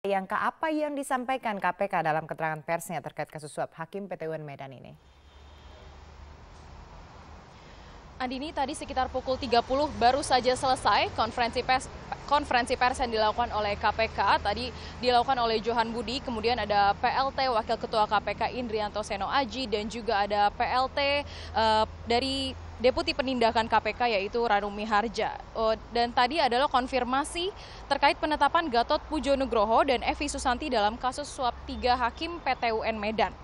Yangka apa yang disampaikan KPK dalam keterangan persnya terkait kasus suap Hakim PT UN Medan ini? Andini, tadi sekitar pukul 30 baru saja selesai konferensi pers yang dilakukan oleh KPK. Tadi dilakukan oleh Johan Budi, kemudian ada PLT Wakil Ketua KPK Indrianto Seno Aji, dan juga ada PLT dari Deputi Penindakan KPK yaitu Ranumi Harja. Dan tadi adalah konfirmasi terkait penetapan Gatot Pujo-Nugroho dan Evi Susanti dalam kasus suap 3 hakim PT UN Medan.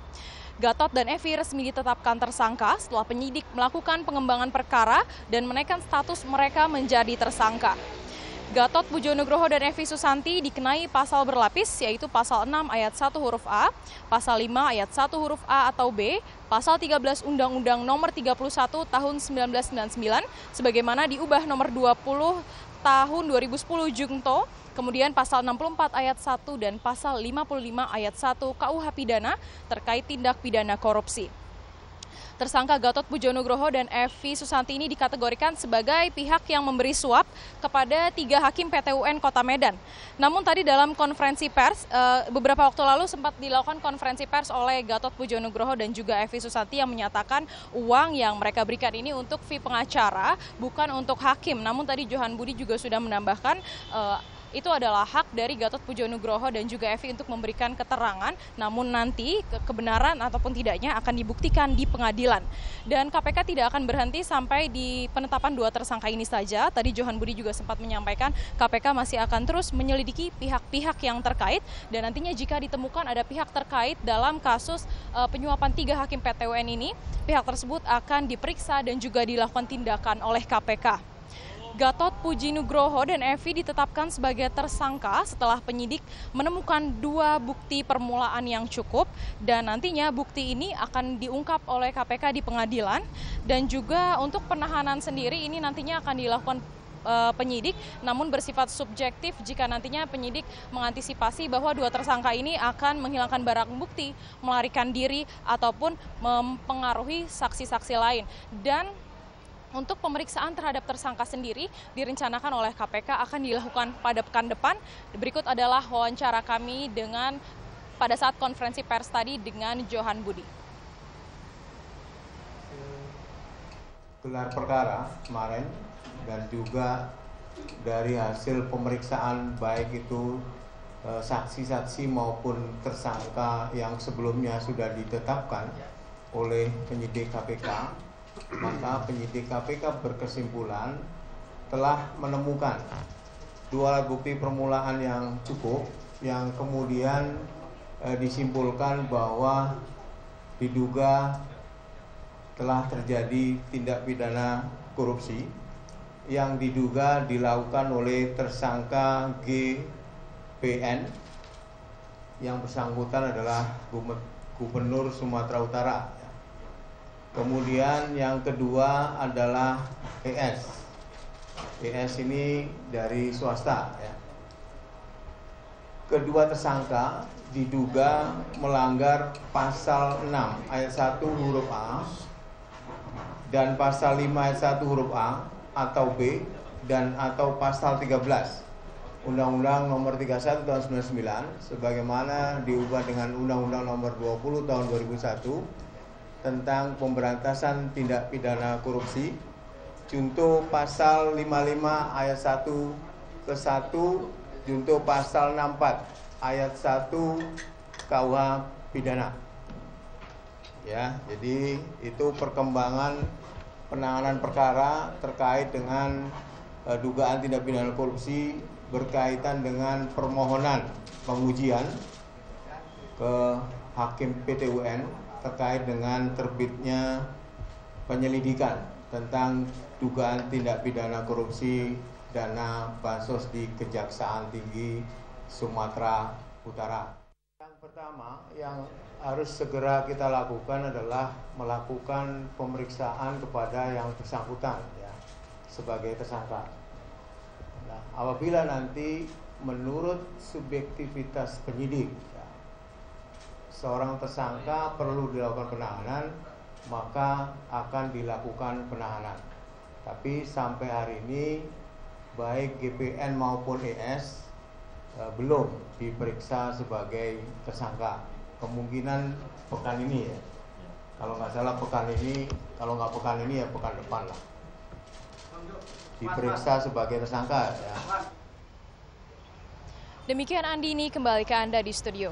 Gatot dan Evi resmi ditetapkan tersangka setelah penyidik melakukan pengembangan perkara dan menaikkan status mereka menjadi tersangka. Gatot Pujo-Nugroho dan Evi Susanti dikenai pasal berlapis, yaitu pasal 6 ayat 1 huruf A, pasal 5 ayat 1 huruf A atau B, pasal 13 Undang-Undang nomor 31 tahun 1999, sebagaimana diubah nomor 20 tahun 2010 Jungto, kemudian pasal 64 ayat 1 dan pasal 55 ayat 1 KUH Pidana terkait tindak pidana korupsi. Tersangka Gatot Pujo-Nugroho dan Evi Susanti ini dikategorikan sebagai pihak yang memberi suap kepada 3 hakim PT UN Kota Medan. Namun tadi dalam konferensi pers, beberapa waktu lalu sempat dilakukan konferensi pers oleh Gatot Pujo-Nugroho dan juga Evi Susanti yang menyatakan uang yang mereka berikan ini untuk fee pengacara, bukan untuk hakim. Namun tadi Johan Budi juga sudah menambahkan itu adalah hak dari Gatot Pujo-Nugroho dan juga Evi untuk memberikan keterangan, namun nanti kebenaran ataupun tidaknya akan dibuktikan di pengadilan. Dan KPK tidak akan berhenti sampai di penetapan 2 tersangka ini saja. Tadi Johan Budi juga sempat menyampaikan KPK masih akan terus menyelidiki pihak-pihak yang terkait, dan nantinya jika ditemukan ada pihak terkait dalam kasus penyuapan 3 hakim PT UN ini, pihak tersebut akan diperiksa dan juga dilakukan tindakan oleh KPK. Gatot Pujo-Nugroho dan Evi ditetapkan sebagai tersangka setelah penyidik menemukan 2 bukti permulaan yang cukup, dan nantinya bukti ini akan diungkap oleh KPK di pengadilan. Dan juga untuk penahanan sendiri ini nantinya akan dilakukan penyidik, namun bersifat subjektif jika nantinya penyidik mengantisipasi bahwa 2 tersangka ini akan menghilangkan barang bukti, melarikan diri, ataupun mempengaruhi saksi-saksi lain. Dan untuk pemeriksaan terhadap tersangka sendiri direncanakan oleh KPK akan dilakukan pada pekan depan. Berikut adalah wawancara kami pada saat konferensi pers tadi dengan Johan Budi. Gelar perkara kemarin dan juga dari hasil pemeriksaan baik itu saksi-saksi maupun tersangka yang sebelumnya sudah ditetapkan oleh penyidik KPK, maka penyidik KPK berkesimpulan telah menemukan 2 alat bukti permulaan yang cukup, yang kemudian disimpulkan bahwa diduga telah terjadi tindak pidana korupsi yang diduga dilakukan oleh tersangka GPN yang bersangkutan adalah Gubernur Sumatera Utara. Kemudian yang kedua adalah ES. ES ini dari swasta. Ya. Kedua tersangka diduga melanggar pasal 6 ayat 1 huruf A dan pasal 5 ayat 1 huruf A atau B dan atau pasal 13 Undang-Undang nomor 31 tahun 99 sebagaimana diubah dengan Undang-Undang nomor 20 tahun 2001 tentang pemberantasan tindak pidana korupsi, junto pasal 55 ayat 1 ke 1, junto pasal 64 ayat 1 KUH Pidana. Ya, jadi itu perkembangan penanganan perkara terkait dengan dugaan tindak pidana korupsi berkaitan dengan permohonan pengujian ke Hakim PT UN terkait dengan terbitnya penyelidikan tentang dugaan tindak pidana korupsi dana bansos di Kejaksaan Tinggi Sumatera Utara. Yang pertama yang harus segera kita lakukan adalah melakukan pemeriksaan kepada yang bersangkutan ya, sebagai tersangka. Nah, apabila nanti menurut subjektivitas penyidik seorang tersangka perlu dilakukan penahanan, maka akan dilakukan penahanan. Tapi sampai hari ini baik GPN maupun ES belum diperiksa sebagai tersangka. Kemungkinan pekan ini ya. Kalau nggak salah pekan ini, kalau nggak pekan ini ya pekan depan lah. Diperiksa sebagai tersangka ya. Demikian Andini, kembali ke Anda di studio.